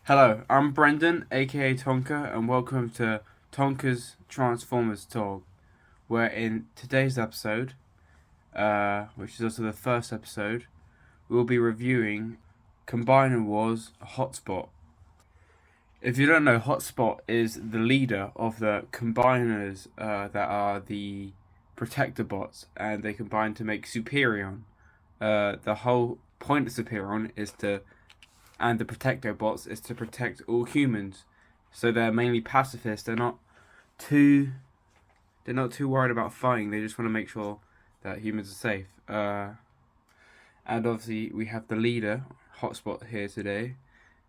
Hello, I'm Brendan, aka Tonka, and welcome to Tonka's Transformers Talk, where in today's episode, which is also the first episode, we'll be reviewing Combiner Wars Hotspot. If you don't know, Hotspot is the leader of the Combiners that are the Protector bots, and they combine to make Superion. The whole point of Superion is to and the Protector bots is to protect all humans. So they're mainly pacifists. Too they're not too worried about fighting. They just want to make sure that humans are safe. And obviously we have the leader, Hotspot, here today,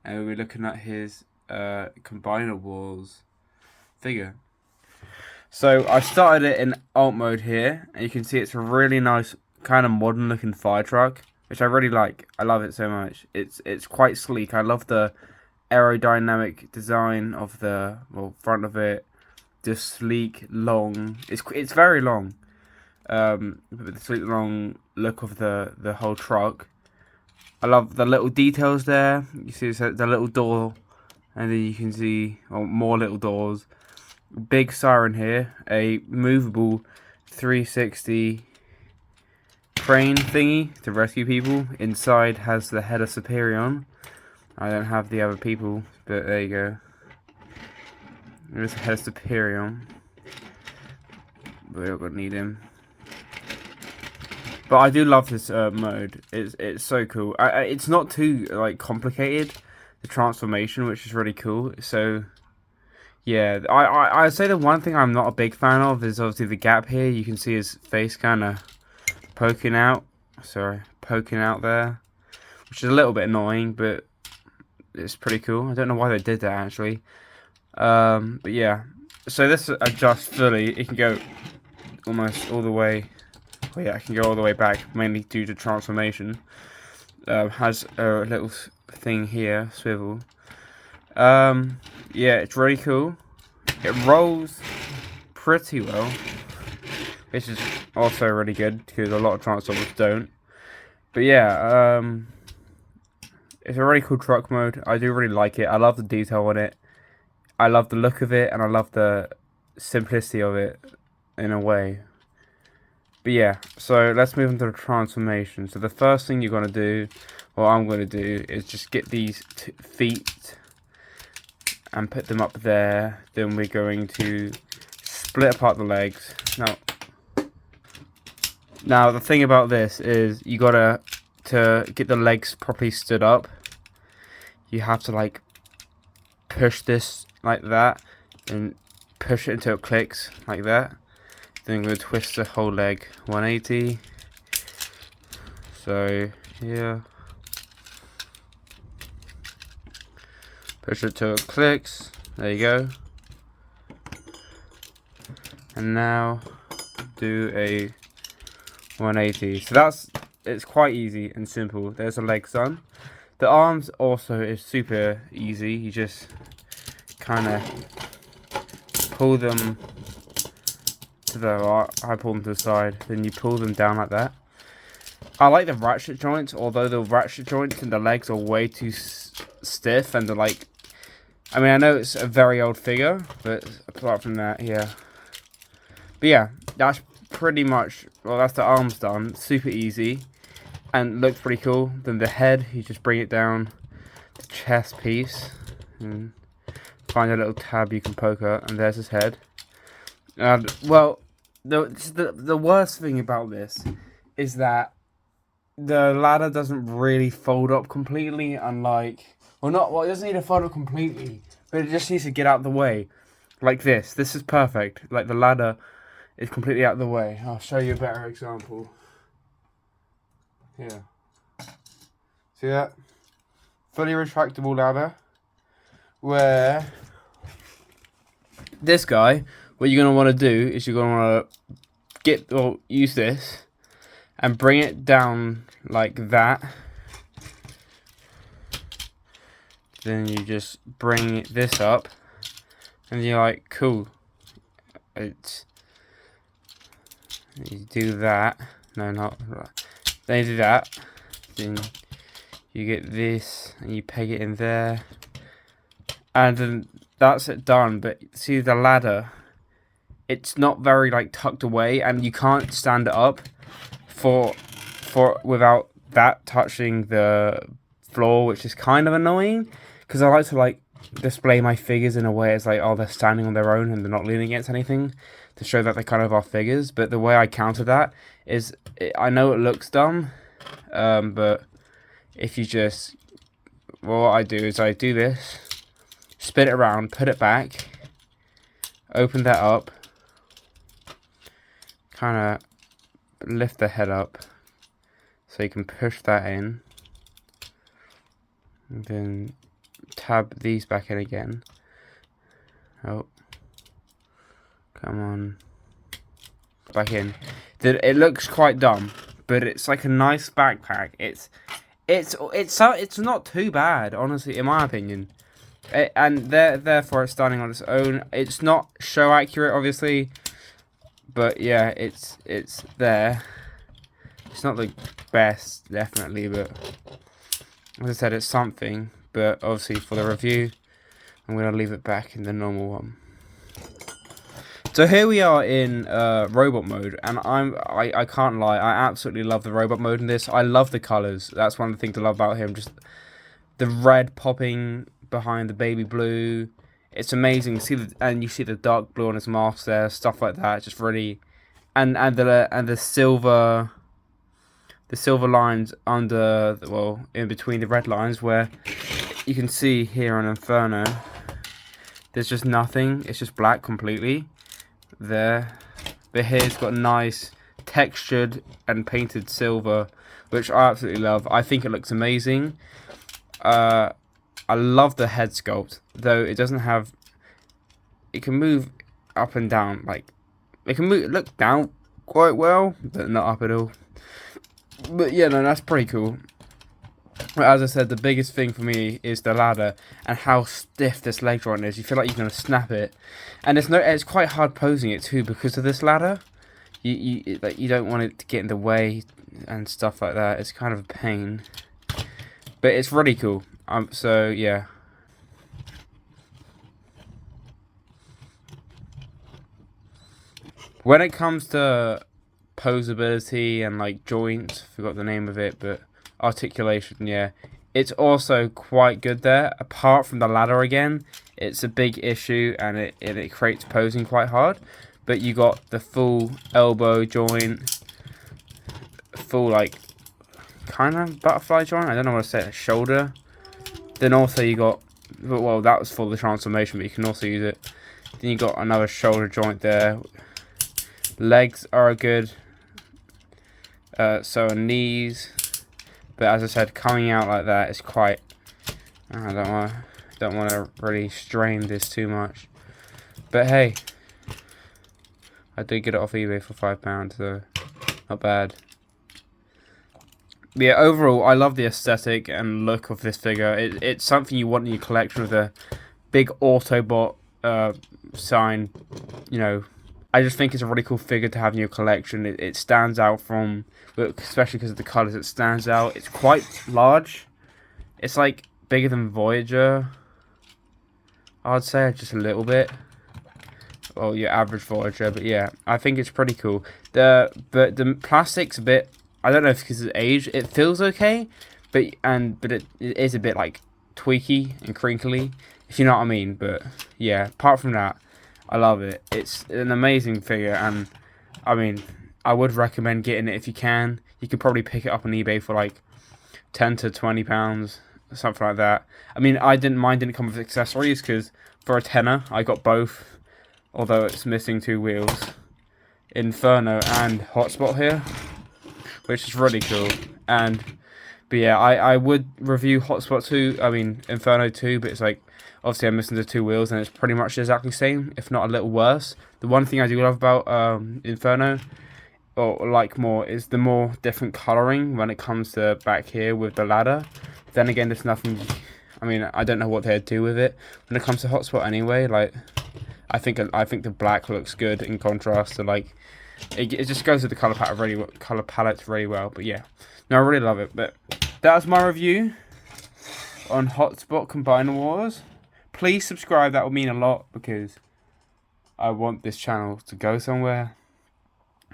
and we're looking at his Combiner Wars figure. So I started it in alt mode here, and you can see it's a really nice kind of modern looking fire truck, which I really like. I love it so much. It's quite sleek. I love the aerodynamic design of the front of it. The sleek, long. It's very long. The sleek, long look of the whole truck. I love the little details there. You see the little door, and then you can see more little doors. Big siren here. A movable 360 crane thingy to rescue people. Inside has the head of Superion. I don't have the other people, but there you go. There's the head of Superion. We're not gonna need him. But I do love this mode. It's so cool. It's not too complicated, the transformation, which is really cool. So yeah, I'd say the one thing I'm not a big fan of is obviously the gap here. You can see his face kind of poking out there, which is a little bit annoying, but it's pretty cool. I don't know why they did that actually. But yeah, so this adjusts fully. It can go almost all the way. Well, yeah, it can go all the way back, mainly due to transformation. Has a little thing here, swivel. Yeah, it's really cool. It rolls pretty well, which is also really good because a lot of Transformers don't. But yeah, it's a really cool truck mode. I do really like it. I love the detail on it. I love the look of it, and I love the simplicity of it in a way. But yeah, so let's move into the transformation. So the first thing you're going to do, what I'm going to do, is just get these feet and put them up there. Then we're going to split apart the legs. Now the thing about this is you gotta, to get the legs properly stood up, you have to push this like that and push it until it clicks like that. Then I'm going to twist the whole leg 180. So yeah, push it till it clicks. There you go. And now do a 180. So it's quite easy and simple. There's the legs done. The arms also is super easy. You just kind of pull them to the right. I pull them to the side. Then you pull them down like that. I like the ratchet joints, although the ratchet joints and the legs are way too stiff, and they're I mean, I know it's a very old figure, but apart from that, yeah. But yeah, that's pretty much, that's the arms done. Super easy and looks pretty cool. Then the head, you just bring it down the chest piece and find a little tab you can poke at, and there's his head. And well, the worst thing about this is that the ladder doesn't really fold up completely, unlike, it doesn't need to fold up completely, but it just needs to get out of the way like this. This is perfect. Like, the ladder is completely out of the way. I'll show you a better example. Here. See that? Fully retractable ladder. Where this guy, what you're going to want to do is you're going to want to use this and bring it down like that. Then you just bring this up, and you're like, cool. You do that. No, not right. Then you do that. Then you get this, and you peg it in there. And then that's it done. But see the ladder, it's not very like tucked away, and you can't stand it up for without that touching the floor, which is kind of annoying, because I like to like display my figures in a way it's like, oh, they're standing on their own and they're not leaning against anything, to show that they kind of are figures. But the way I counter that is, I know it looks dumb, but if you just, well, what I do is I do this, spin it around, put it back, open that up, kind of lift the head up so you can push that in, and then tab these back in again. Oh, come on, back in. It looks quite dumb, but it's like a nice backpack. It's not too bad, honestly, in my opinion. And therefore it's standing on its own. It's not show accurate, obviously, but yeah, it's there. It's not the best, definitely, but as I said, it's something. But obviously, for the review, I'm gonna leave it back in the normal one. So here we are in robot mode, and I can't lie, I absolutely love the robot mode in this. I love the colors. That's one of the things I love about him. Just the red popping behind the baby blue. It's amazing. You see the dark blue on his mask there, stuff like that. Just really, and the silver. The silver lines under, well, in between the red lines, where you can see here on Inferno, there's just nothing. It's just black completely there. But here it's got nice textured and painted silver, which I absolutely love. I think it looks amazing. I love the head sculpt, though it doesn't have. It can move up and down, like it can look down quite well, but not up at all. But yeah, no, that's pretty cool. But as I said, the biggest thing for me is the ladder and how stiff this leg joint is. You feel like you're gonna snap it, and it's quite hard posing it too because of this ladder. You don't want it to get in the way and stuff like that. It's kind of a pain, but it's really cool. So yeah. When it comes to posability and like joints, forgot the name of it, but articulation, yeah, it's also quite good there. Apart from the ladder again, it's a big issue, and it creates posing quite hard. But you got the full elbow joint, full like kind of butterfly joint, I don't know what to say, shoulder. Then also you got, well, that was for the transformation, but you can also use it. Then you got another shoulder joint there. Legs are good. So are knees, but as I said, coming out like that is quite. I don't want to really strain this too much, but hey, I did get it off eBay for £5, so not bad. But yeah, overall, I love the aesthetic and look of this figure. It's something you want in your collection with a big Autobot sign, you know. I just think it's a really cool figure to have in your collection. It stands out from, especially because of the colours, it stands out. It's quite large. It's like bigger than Voyager, I'd say, just a little bit. Well, your average Voyager, but yeah, I think it's pretty cool. But the plastic's a bit, I don't know if it's because of age, it feels okay, but it is a bit like tweaky and crinkly, if you know what I mean. But yeah, apart from that, I love it. It's an amazing figure, and I mean, I would recommend getting it if you can. You could probably pick it up on eBay for like £10 to £20, something like that. I mean, mine didn't come with accessories, because for a tenner I got both, although it's missing 2 wheels, Inferno and Hotspot here, which is really cool. But yeah, I would review Hotspot 2, I mean Inferno 2, but it's like, obviously I'm missing the 2 wheels, and it's pretty much exactly the same, if not a little worse. The one thing I do love about Inferno, or like more, is the more different colouring when it comes to back here with the ladder. Then again, there's nothing, I mean, I don't know what they'd do with it when it comes to Hotspot anyway. Like, I think the black looks good in contrast to, like, it just goes with the colour palette really well. But yeah, no, I really love it. But that was my review on Hotspot Combiner Wars. please subscribe. That would mean a lot because I want this channel to go somewhere.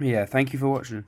Yeah, thank you for watching.